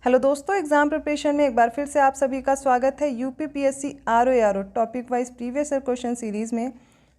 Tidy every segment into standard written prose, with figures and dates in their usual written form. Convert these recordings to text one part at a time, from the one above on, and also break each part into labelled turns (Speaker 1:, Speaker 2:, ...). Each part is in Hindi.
Speaker 1: हेलो दोस्तों, एग्जाम प्रिपरेशन में एक बार फिर से आप सभी का स्वागत है। UPPSC RO topic wise previous year question series में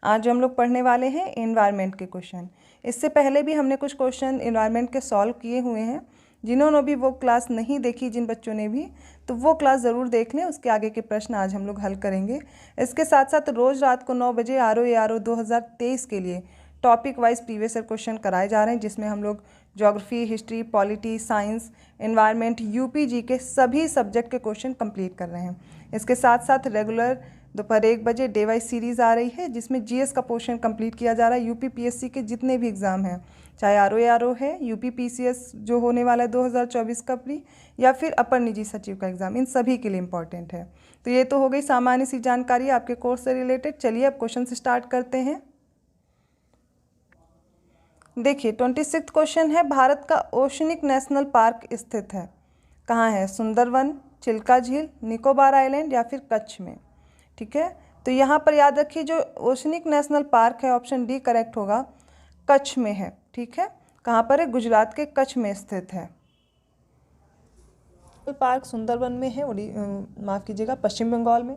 Speaker 1: आज हम लोग पढ़ने वाले हैं एनवायरनमेंट के क्वेश्चन। इससे पहले भी हमने कुछ क्वेश्चन एनवायरनमेंट के सॉल्व किए हुए हैं। जिन्होंने भी वो क्लास नहीं देखी, जिन बच्चों ने भी, तो वो क्लास ज़रूर देख लें। उसके आगे के प्रश्न आज हम लोग हल करेंगे। इसके साथ साथ रोज़ रात को 9 बजे आरओ 2023 के लिए topic wise previous year question कराए जा रहे हैं, जिसमें हम लोग geography, history, polity, science, environment, UPG के सभी सब्जेक्ट के क्वेश्चन कंप्लीट कर रहे हैं। इसके साथ साथ रेगुलर दोपहर 1 बजे डे वाइज सीरीज़ आ रही है, जिसमें जीएस का पोर्शन कंप्लीट किया जा रहा है। यूपीपीएससी के जितने भी एग्ज़ाम हैं, चाहे आरओ है, यूपीपीसीएस जो होने वाला है 2024 का प्री, या फिर अपर निजी सचिव का एग्ज़ाम, इन सभी के लिए इम्पॉर्टेंट है। तो ये तो हो गई सामान्य सी जानकारी आपके कोर्स से रिलेटेड। चलिए अब क्वेश्चन से स्टार्ट करते हैं। देखिए 26 क्वेश्चन है, भारत का ओशनिक नेशनल पार्क स्थित है कहाँ है? सुंदरवन, चिल्का झील, निकोबार आइलैंड या फिर कच्छ में। ठीक है, तो यहाँ पर याद रखिए जो ओशनिक नेशनल पार्क है, ऑप्शन डी करेक्ट होगा, कच्छ में है। ठीक है, कहाँ पर है? गुजरात के कच्छ में स्थित है। पार्क सुंदरवन में है, माफ़ कीजिएगा, पश्चिम बंगाल में।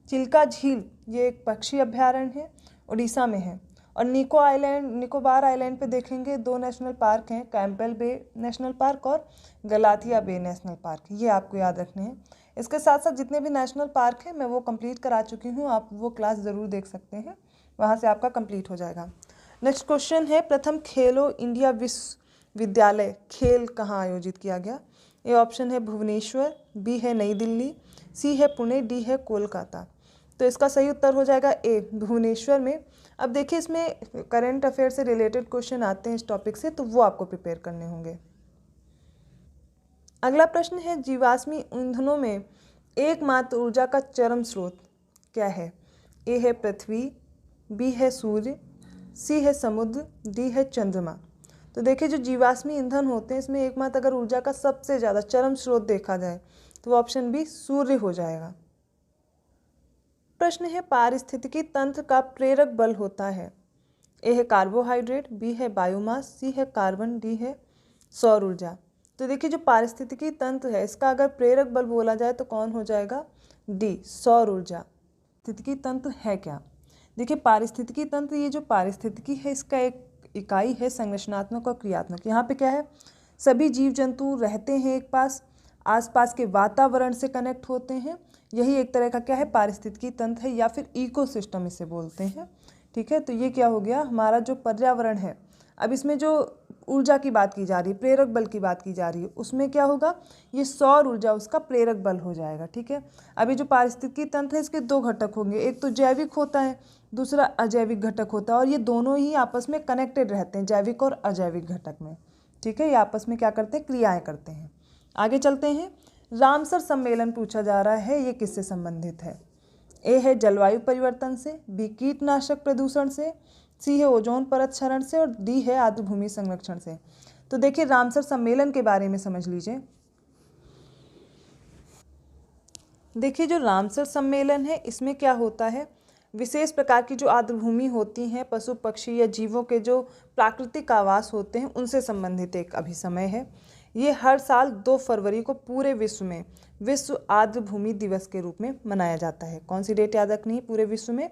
Speaker 1: चिल्का झील ये एक पक्षी अभ्यारण्य है, उड़ीसा में है। और निकोबार आइलैंड पे देखेंगे 2 नेशनल पार्क हैं, कैंपबेल बे नेशनल पार्क और गलाथिया बे नेशनल पार्क, ये आपको याद रखने हैं। इसके साथ साथ जितने भी नेशनल पार्क हैं मैं वो कंप्लीट करा चुकी हूँ, आप वो क्लास ज़रूर देख सकते हैं, वहाँ से आपका कंप्लीट हो जाएगा। नेक्स्ट क्वेश्चन है, प्रथम खेलो इंडिया विश्वविद्यालय खेल कहाँ आयोजित किया गया? ए ऑप्शन है भुवनेश्वर, बी है नई दिल्ली, सी है पुणे, डी है कोलकाता। तो इसका सही उत्तर हो जाएगा ए, भुवनेश्वर में। अब देखिए इसमें करंट अफेयर से रिलेटेड क्वेश्चन आते हैं इस टॉपिक से, तो वो आपको प्रिपेयर करने होंगे। अगला प्रश्न है, जीवाश्मी ईंधनों में एकमात्र ऊर्जा का चरम स्रोत क्या है? ए है पृथ्वी, बी है सूर्य, सी है समुद्र, डी है चंद्रमा। तो देखिए जो जीवाश्मी ईंधन होते हैं, इसमें एकमात्र अगर ऊर्जा का सबसे ज़्यादा चरम स्रोत देखा जाए तो ऑप्शन बी सूर्य हो जाएगा। प्रश्न है, पारिस्थितिकी तंत्र का प्रेरक बल होता है? ए है कार्बोहाइड्रेट, बी है बायोमास, सी है कार्बन, डी है सौर ऊर्जा। तो देखिए जो पारिस्थितिकी तंत्र है, इसका अगर प्रेरक बल बोला जाए तो कौन हो जाएगा? डी, सौर ऊर्जा। पारिस्थितिकी तंत्र है क्या? देखिए पारिस्थितिकी तंत्र, ये जो पारिस्थितिकी है इसका एक इकाई है संरचनात्मक और क्रियात्मक। यहाँ पे क्या है, सभी जीव जंतु रहते हैं एक पास, आसपास के वातावरण से कनेक्ट होते हैं, यही एक तरह का क्या है, पारिस्थितिकी तंत्र है, या फिर इकोसिस्टम इसे बोलते हैं। ठीक है, तो ये क्या हो गया, हमारा जो पर्यावरण है। अब इसमें जो ऊर्जा की बात की जा रही है, प्रेरक बल की बात की जा रही है, उसमें क्या होगा, ये सौर ऊर्जा उसका प्रेरक बल हो जाएगा। ठीक है, अभी जो पारिस्थितिकी तंत्र है इसके 2 घटक होंगे, एक तो जैविक होता है, दूसरा अजैविक घटक होता है, और ये दोनों ही आपस में कनेक्टेड रहते हैं, जैविक और अजैविक घटक में। ठीक है, ये आपस में क्या करते हैं, क्रियाएँ करते हैं। आगे चलते हैं, रामसर सम्मेलन पूछा जा रहा है, ये किससे संबंधित है? ए है जलवायु परिवर्तन से, बी कीटनाशक प्रदूषण से, सी है ओजोन परत क्षरण से, और डी है आर्द्र भूमि संरक्षण से। तो देखिए रामसर सम्मेलन के बारे में समझ लीजिए। देखिए जो रामसर सम्मेलन है, इसमें क्या होता है, विशेष प्रकार की जो आर्द्र भूमि होती हैं, पशु पक्षी या जीवों के जो प्राकृतिक आवास होते हैं, उनसे संबंधित एक अभिसमय है। ये हर साल 2 फरवरी को पूरे विश्व में विश्व आर्द्र भूमि दिवस के रूप में मनाया जाता है। कौन सी डेट याद रखनी है? पूरे विश्व में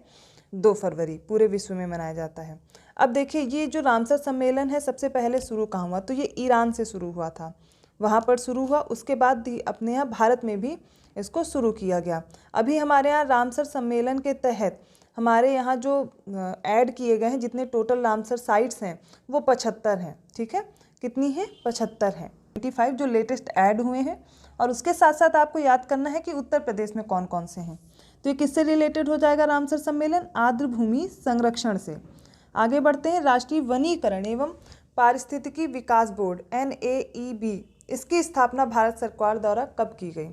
Speaker 1: 2 फरवरी पूरे विश्व में मनाया जाता है। अब देखिए ये जो रामसर सम्मेलन है, सबसे पहले शुरू कहाँ हुआ? तो ये ईरान से शुरू हुआ था, वहाँ पर शुरू हुआ, उसके बाद अपने यहाँ भारत में भी इसको शुरू किया गया। अभी हमारे यहाँ रामसर सम्मेलन के तहत हमारे यहाँ जो ऐड किए गए हैं, जितने टोटल रामसर साइट्स हैं वो 75 हैं। ठीक है, कितनी है? 75 हैं, 85 जो लेटेस्ट ऐड हुए हैं। और उसके साथ साथ आपको याद करना है कि उत्तर प्रदेश में कौन कौन से हैं। तो ये किससे रिलेटेड हो जाएगा रामसर सम्मेलन? आर्द्र भूमि संरक्षण से। आगे बढ़ते हैं, राष्ट्रीय वनीकरण एवं पारिस्थितिकी विकास बोर्ड NAEB, इसकी स्थापना भारत सरकार द्वारा कब की गई?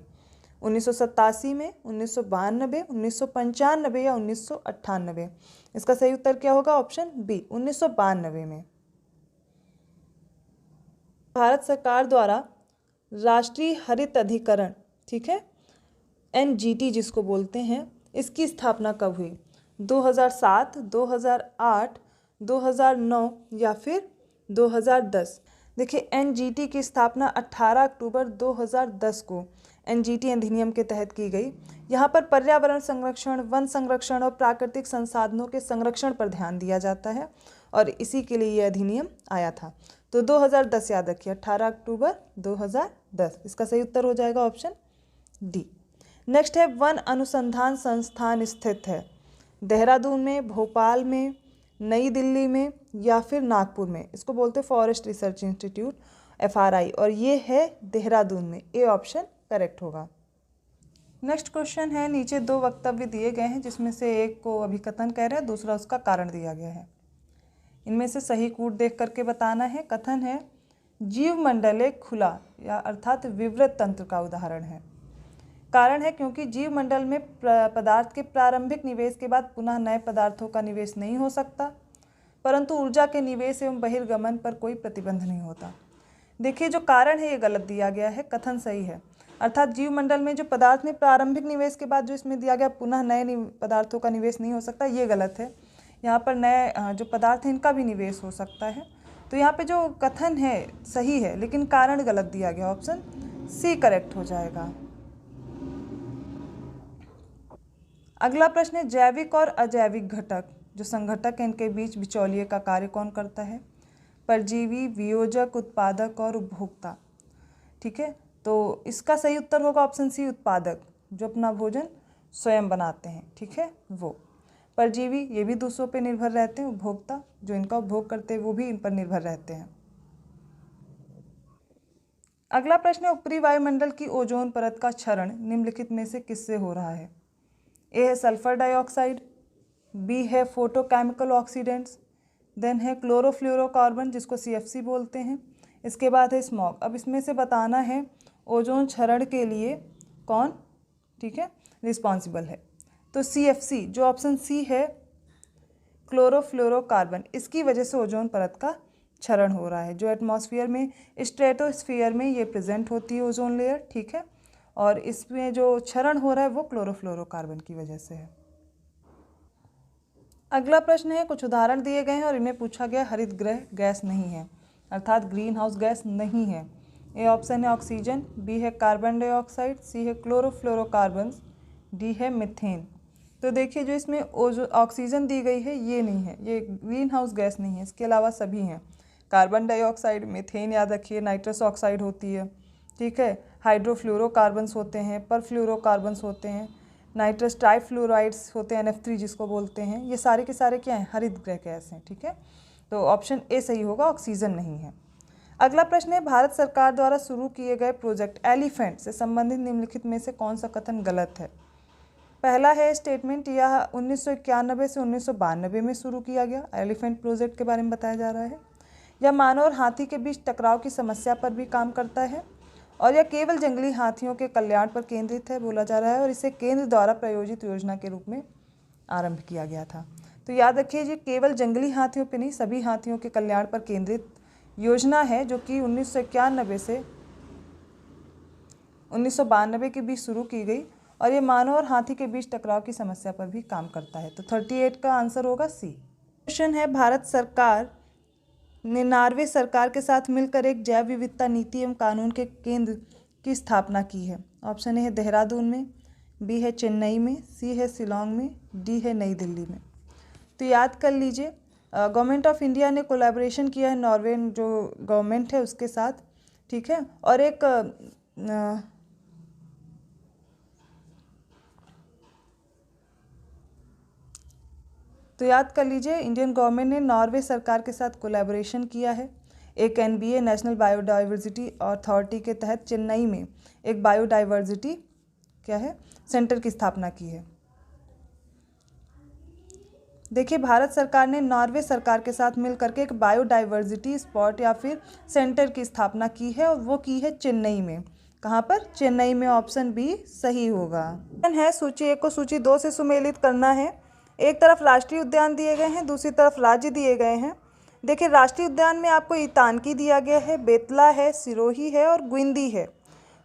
Speaker 1: 1987 में, 1992, 1995 या 1998? इसका सही उत्तर क्या होगा? ऑप्शन बी, 1992 में। भारत सरकार द्वारा राष्ट्रीय हरित अधिकरण, ठीक है, NGT जिसको बोलते हैं, इसकी स्थापना कब हुई? 2007, 2008, 2009 या फिर 2010? देखिए एनजीटी की स्थापना 18 अक्टूबर 2010 को एनजीटी अधिनियम के तहत की गई। यहाँ पर पर्यावरण संरक्षण, वन संरक्षण और प्राकृतिक संसाधनों के संरक्षण पर ध्यान दिया जाता है और इसी के लिए यह अधिनियम आया था। तो 2010 याद रखिए, 18 अक्टूबर 2010। इसका सही उत्तर हो जाएगा ऑप्शन डी। नेक्स्ट है वन अनुसंधान संस्थान स्थित है देहरादून में, भोपाल में, नई दिल्ली में या फिर नागपुर में। इसको बोलते हैं फॉरेस्ट रिसर्च इंस्टीट्यूट FRI और ये है देहरादून में। ए ऑप्शन करेक्ट होगा। नेक्स्ट क्वेश्चन है, नीचे दो वक्तव्य दिए गए हैं जिसमें से एक को अभिकथन कह रहे हैं, दूसरा उसका कारण दिया गया है। इनमें से सही कूट देख करके बताना है। कथन है जीव मंडल एक खुला या अर्थात विवृत तंत्र का उदाहरण है। कारण है क्योंकि जीव मंडल में पदार्थ के प्रारंभिक निवेश के बाद पुनः नए पदार्थों का निवेश नहीं हो सकता, परंतु ऊर्जा के निवेश एवं बहिर्गमन पर कोई प्रतिबंध नहीं होता। देखिए जो कारण है ये गलत दिया गया है, कथन सही है। अर्थात जीव मंडल में जो पदार्थ में प्रारंभिक निवेश के बाद जो इसमें दिया गया पुनः नए पदार्थों का निवेश नहीं हो सकता, ये गलत है। यहाँ पर नए जो पदार्थ हैं इनका भी निवेश हो सकता है। तो यहाँ पे जो कथन है सही है लेकिन कारण गलत दिया गया, ऑप्शन सी करेक्ट हो जाएगा। अगला प्रश्न है जैविक और अजैविक घटक जो संघटक हैं इनके बीच बिचौलिए का कार्य कौन करता है? परजीवी, वियोजक, उत्पादक और उपभोक्ता। ठीक है, तो इसका सही उत्तर होगा ऑप्शन सी उत्पादक, जो अपना भोजन स्वयं बनाते हैं। ठीक है, वो परजीवी ये भी दूसरों पे निर्भर रहते हैं, उपभोक्ता जो इनका उपभोग करते हैं वो भी इन पर निर्भर रहते हैं। अगला प्रश्न है ऊपरी वायुमंडल की ओजोन परत का क्षरण निम्नलिखित में से किससे हो रहा है? ए है सल्फर डाइऑक्साइड, बी है फोटोकेमिकल ऑक्सीडेंट्स, देन है क्लोरोफ्लोरोकार्बन जिसको CFC बोलते हैं, इसके बाद है स्मॉग। अब इसमें से बताना है ओजोन क्षरण के लिए कौन, ठीक है, रिस्पॉन्सिबल है। तो CFC जो ऑप्शन सी है क्लोरोफ्लोरोकार्बन, इसकी वजह से ओजोन परत का क्षरण हो रहा है। जो एटमॉस्फेयर में स्ट्रेटोस्फीयर में ये प्रेजेंट होती है ओजोन लेयर, ठीक है, और इसमें जो क्षरण हो रहा है वो क्लोरोफ्लोरोकार्बन की वजह से है। अगला प्रश्न है कुछ उदाहरण दिए गए हैं और इन्हें पूछा गया हरित गृह गैस नहीं है, अर्थात ग्रीन हाउस गैस नहीं है। ए ऑप्शन है ऑक्सीजन, बी है कार्बन डाइऑक्साइड, सी है क्लोरोफ्लोरोकार्बन, डी है मीथेन। तो देखिए जो इसमें ऑक्सीजन दी गई है ये नहीं है, ये ग्रीन हाउस गैस नहीं है, इसके अलावा सभी हैं। कार्बन डाइऑक्साइड, मीथेन याद रखिए, नाइट्रस ऑक्साइड होती है, ठीक है, हाइड्रोफ्लोरोकार्बन्स होते हैं, परफ्लोरोकार्बन्स होते हैं, नाइट्रस ट्राइफ्लोराइड्स होते हैं, NF3 जिसको बोलते हैं। ये सारे के सारे क्या हैं? हरित गृह गैस हैं। ठीक है, तो ऑप्शन ए सही होगा, ऑक्सीजन नहीं है। अगला प्रश्न है भारत सरकार द्वारा शुरू किए गए प्रोजेक्ट एलिफेंट से संबंधित निम्नलिखित में से कौन सा कथन गलत है? पहला है स्टेटमेंट यह 1991 से 1992 में शुरू किया गया एलिफेंट प्रोजेक्ट के बारे में बताया जा रहा है। यह मानव और हाथी के बीच टकराव की समस्या पर भी काम करता है और यह केवल जंगली हाथियों के कल्याण पर केंद्रित है बोला जा रहा है और इसे केंद्र द्वारा प्रायोजित योजना के रूप में आरंभ किया गया था। तो याद रखिए जी केवल जंगली हाथियों पे नहीं, सभी हाथियों के कल्याण पर केंद्रित योजना है जो कि 1991 से 1992 के बीच शुरू की गई और ये मानव और हाथी के बीच टकराव की समस्या पर भी काम करता है। तो 38 का आंसर होगा सी। क्वेश्चन है भारत सरकार ने नॉर्वे सरकार के साथ मिलकर एक जैव विविधता नीति एवं कानून के केंद्र की स्थापना की है। ऑप्शन ए है देहरादून में, बी है चेन्नई में, सी है शिलोंग में, डी है नई दिल्ली में। तो याद कर लीजिए गवर्नमेंट ऑफ इंडिया ने कोलैबोरेशन किया है नॉर्वे जो गवर्नमेंट है उसके साथ, ठीक है, और एक तो याद कर लीजिए इंडियन गवर्नमेंट ने नॉर्वे सरकार के साथ कोलैबोरेशन किया है। एक NBA नेशनल बायोडाइवर्सिटी अथॉरिटी के तहत चेन्नई में एक बायोडाइवर्सिटी क्या है सेंटर की स्थापना की है। देखिए भारत सरकार ने नॉर्वे सरकार के साथ मिलकर के एक बायोडाइवर्सिटी स्पॉट या फिर सेंटर की स्थापना की है और वो की है चेन्नई में। कहाँ पर? चेन्नई में। ऑप्शन बी सही होगा। है सूची 1 को सूची 2 से सुमेलित करना है। एक तरफ राष्ट्रीय उद्यान दिए गए हैं, दूसरी तरफ राज्य दिए गए हैं। देखिए राष्ट्रीय उद्यान में आपको इतानकी दिया गया है, बेतला है, सिरोही है और गुइंदी है।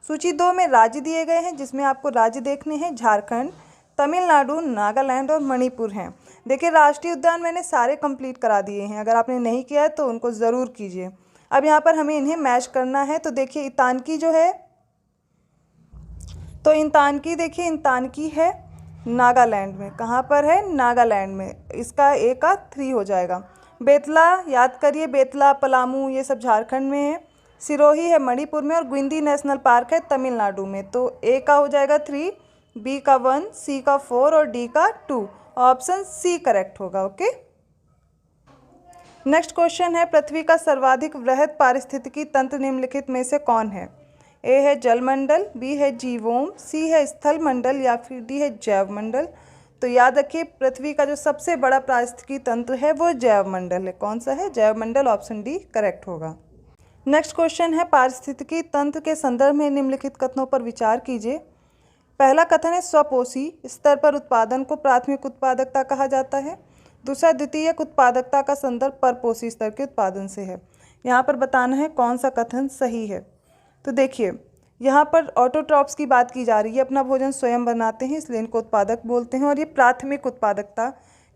Speaker 1: सूची 2 में राज्य दिए गए हैं जिसमें आपको राज्य देखने हैं झारखंड, तमिलनाडु, नागालैंड और मणिपुर हैं। देखिए राष्ट्रीय उद्यान मैंने सारे कंप्लीट करा दिए हैं, अगर आपने नहीं किया है तो उनको ज़रूर कीजिए। अब यहाँ पर हमें इन्हें मैच करना है। तो देखिए इतानकी जो है, तो इतानकी देखिए, इतानकी है नागालैंड में। कहाँ पर है? नागालैंड में। इसका ए का 3 हो जाएगा। बेतला याद करिए, बेतला, पलामू ये सब झारखंड में है। सिरोही है मणिपुर में और गुइंदी नेशनल पार्क है तमिलनाडु में। तो ए का हो जाएगा 3, बी का 1, सी का 4 और डी का 2। ऑप्शन सी करेक्ट होगा। ओके, नेक्स्ट क्वेश्चन है, पृथ्वी का सर्वाधिक वृहद पारिस्थितिकी तंत्र निम्नलिखित में से कौन है? ए है जलमंडल, बी है जीवोम, सी है स्थल मंडल या फिर डी है जैव मंडल। तो याद रखिए पृथ्वी का जो सबसे बड़ा पारिस्थितिकी तंत्र है वो जैव मंडल है। कौन सा है? जैव मंडल। ऑप्शन डी करेक्ट होगा। नेक्स्ट क्वेश्चन है, पारिस्थितिकी तंत्र के संदर्भ में निम्नलिखित कथनों पर विचार कीजिए। पहला कथन है, स्वपोषी स्तर पर उत्पादन को प्राथमिक उत्पादकता कहा जाता है। दूसरा, द्वितीयक उत्पादकता का संदर्भ परपोषी स्तर के उत्पादन से है। यहाँ पर बताना है कौन सा कथन सही है। तो देखिए यहाँ पर ऑटोट्रॉप्स की बात की जा रही है, अपना भोजन स्वयं बनाते हैं इसलिए इनको उत्पादक बोलते हैं और ये प्राथमिक उत्पादकता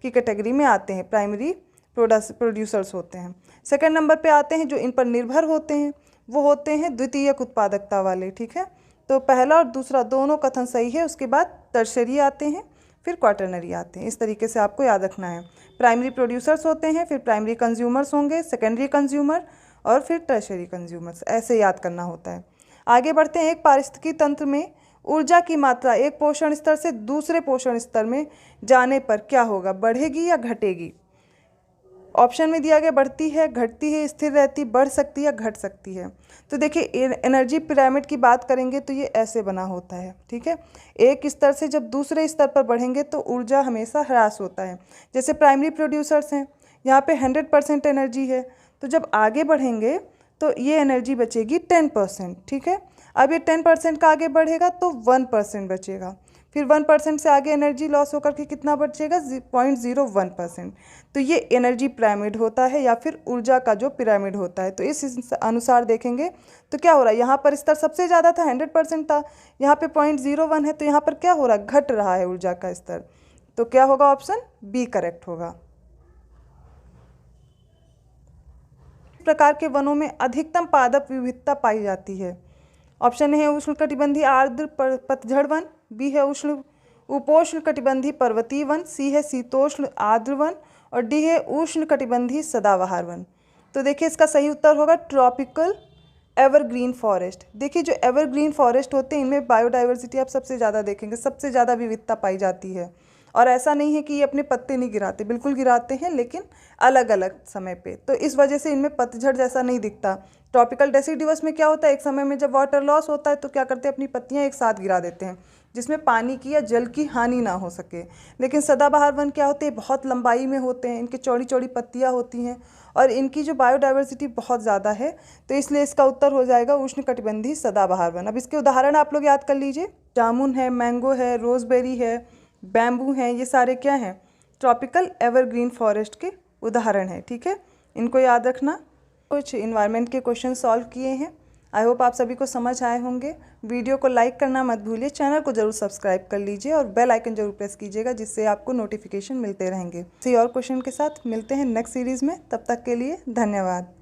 Speaker 1: की कैटेगरी में आते हैं, प्राइमरी प्रोड्यूसर्स होते हैं। सेकंड नंबर पे आते हैं जो इन पर निर्भर होते हैं, वो होते हैं द्वितीयक उत्पादकता वाले। ठीक है, तो पहला और दूसरा दोनों कथन सही है। उसके बाद टर्शरी आते हैं, फिर क्वाटरनरी आते हैं। इस तरीके से आपको याद रखना है। प्राइमरी प्रोड्यूसर्स होते हैं, फिर प्राइमरी कंज्यूमर्स होंगे, सेकेंडरी कंज्यूमर और फिर टर्शरी कंज्यूमर्स। ऐसे याद करना होता है। आगे बढ़ते हैं। एक पारिस्थितिकी तंत्र में ऊर्जा की मात्रा एक पोषण स्तर से दूसरे पोषण स्तर में जाने पर क्या होगा? बढ़ेगी या घटेगी? ऑप्शन में दिया गया बढ़ती है, घटती है, स्थिर रहती, बढ़ सकती है या घट सकती है। तो देखिए एनर्जी पिरामिड की बात करेंगे तो ये ऐसे बना होता है। ठीक है, एक स्तर से जब दूसरे स्तर पर बढ़ेंगे तो ऊर्जा हमेशा ह्रास होता है। जैसे प्राइमरी प्रोड्यूसर्स हैं, यहाँ पे 100% एनर्जी है, तो जब आगे बढ़ेंगे तो ये एनर्जी बचेगी 10%। ठीक है, अब ये 10% का आगे बढ़ेगा तो 1% बचेगा, फिर 1% से आगे एनर्जी लॉस होकर के कितना बचेगा? 0.01%। तो ये एनर्जी पिरामिड होता है या फिर ऊर्जा का जो पिरामिड होता है। तो इस अनुसार देखेंगे तो क्या हो रहा है, यहाँ पर स्तर सबसे ज़्यादा था, 100% था, यहाँ पे 0.01 है, तो यहाँ पर क्या हो रहा है? घट रहा है ऊर्जा का स्तर। तो क्या होगा? ऑप्शन बी करेक्ट होगा। प्रकार के वनों में अधिकतम पादप विविधता पाई जाती है? ऑप्शन ए है उष्णकटिबंधीय आर्द्र पतझड़ वन, बी है उपोष्णकटिबंधीय पर्वतीय वन, सी है शीतोष्ण आर्द्र वन और डी है उष्णकटिबंधीय सदाबहार वन। तो देखिए इसका सही उत्तर होगा ट्रॉपिकल एवरग्रीन फॉरेस्ट। देखिए जो एवरग्रीन फॉरेस्ट होते हैं इनमें बायोडाइवर्सिटी आप सबसे ज़्यादा देखेंगे, सबसे ज़्यादा विविधता पाई जाती है। और ऐसा नहीं है कि ये अपने पत्ते नहीं गिराते, बिल्कुल गिराते हैं लेकिन अलग अलग समय पे। तो इस वजह से इनमें पतझड़ जैसा नहीं दिखता। ट्रॉपिकल डेसिडिवस में क्या होता है, एक समय में जब वाटर लॉस होता है तो क्या करते हैं, अपनी पत्तियां एक साथ गिरा देते हैं जिसमें पानी की या जल की हानि ना हो सके। लेकिन सदाबहार वन क्या होते हैं, बहुत लंबाई में होते हैं, इनकी चौड़ी चौड़ी पत्तियाँ होती हैं और इनकी जो बायोडाइवर्सिटी बहुत ज़्यादा है, तो इसलिए इसका उत्तर हो जाएगा उष्णकटिबंधीय सदाबहार वन। अब इसके उदाहरण आप लोग याद कर लीजिए, जामुन है, मैंगो है, रोजबेरी है, बैम्बू हैं, ये सारे क्या हैं? ट्रॉपिकल एवरग्रीन फॉरेस्ट के उदाहरण हैं। ठीक है, इनको याद रखना। कुछ इन्वायरमेंट के क्वेश्चन सॉल्व किए हैं। आई होप आप सभी को समझ आए होंगे। वीडियो को लाइक करना मत भूलिए, चैनल को जरूर सब्सक्राइब कर लीजिए और बेल आइकन जरूर प्रेस कीजिएगा जिससे आपको नोटिफिकेशन मिलते रहेंगे। किसी और क्वेश्चन के साथ मिलते हैं नेक्स्ट सीरीज़ में, तब तक के लिए धन्यवाद।